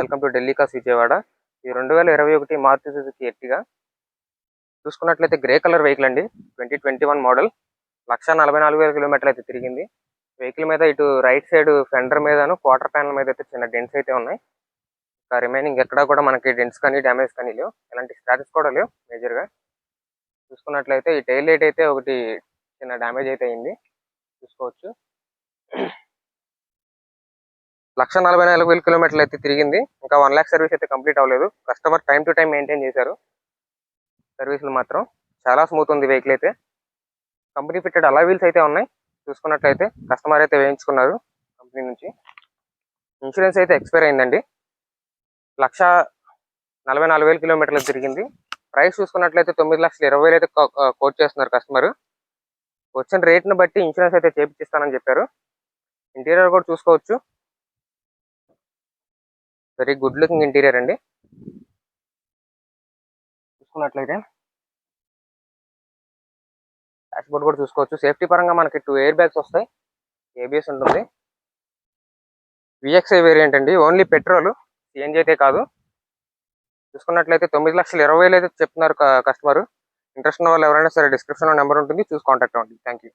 Welcome to Delhi cos Vijayawada. ఇది 2021 Maruti Suzuki Ertiga. చూసుకున్నట్లయితే grey colour vehicle అండి. 2021 మోడల్. 1,44,000 కిలోమీటర్లు అయితే తిరిగింది. వెహికల్ మీద ఇటు రైట్ సైడ్ ఫెండర్ మీదను క్వార్టర్ ప్యానల్ మీద అయితే చిన్న డెంట్స్ అయితే ఉన్నాయి. ఇంకా రిమైనింగ్ ఎక్కడా కూడా మనకి డెంట్స్ కానీ డ్యామేజ్ కానీ లేవు. ఎలాంటి స్క్రాచెస్ కూడా లేవు మేజర్గా. చూసుకున్నట్లయితే ఈ టైల్ లైట్ అయితే ఒకటి చిన్న డ్యామేజ్ అయితే అయింది, చూసుకోవచ్చు. 1,44,000 కిలోమీటర్లు అయితే తిరిగింది. ఇంకా 1 lakh సర్వీస్ అయితే కంప్లీట్ అవ్వలేదు. Customer time to time maintain చేశారు. సర్వీసులు మాత్రం చాలా స్మూత్ ఉంది వెహికల్ అయితే. కంపెనీ ఫిట్టెడ్ అలా వీల్స్ అయితే ఉన్నాయి. చూసుకున్నట్లయితే కస్టమర్ అయితే వేయించుకున్నారు కంపెనీ నుంచి. ఇన్సూరెన్స్ అయితే ఎక్స్పైర్ అయిందండి. 1,44,000 కిలోమీటర్లు తిరిగింది. ప్రైస్ చూసుకున్నట్లయితే 9,20,000 అయితే కోట్ చేస్తున్నారు కస్టమర్. వచ్చిన రేట్ని బట్టి ఇన్సూరెన్స్ అయితే చేపిస్తానని చెప్పారు. ఇంటీరియర్ కూడా చూసుకోవచ్చు. వెరీ గుడ్ లుకింగ్ ఇంటీరియర్ అండి. చూసుకున్నట్లయితే డాష్ బోర్డ్ కూడా చూసుకోవచ్చు. సేఫ్టీ పరంగా మనకి 2 ఎయిర్ బ్యాగ్స్ వస్తాయి, ఏబిఎస్ ఉంటుంది. విఎక్స్ఐ వేరియంట్ అండి, ఓన్లీ పెట్రోల్, సిఎన్జి అయితే కాదు. చూసుకున్నట్లయితే 9,20,000 అయితే చెప్తున్నారు కస్టమర్. ఇంట్రెస్ట్ ఉన్న వాళ్ళు ఎవరైనా సరే డిస్క్రిప్షన్లో నెంబర్ ఉంటుంది, చూసి కాంటాక్ట్ అవ్వండి. Thank you.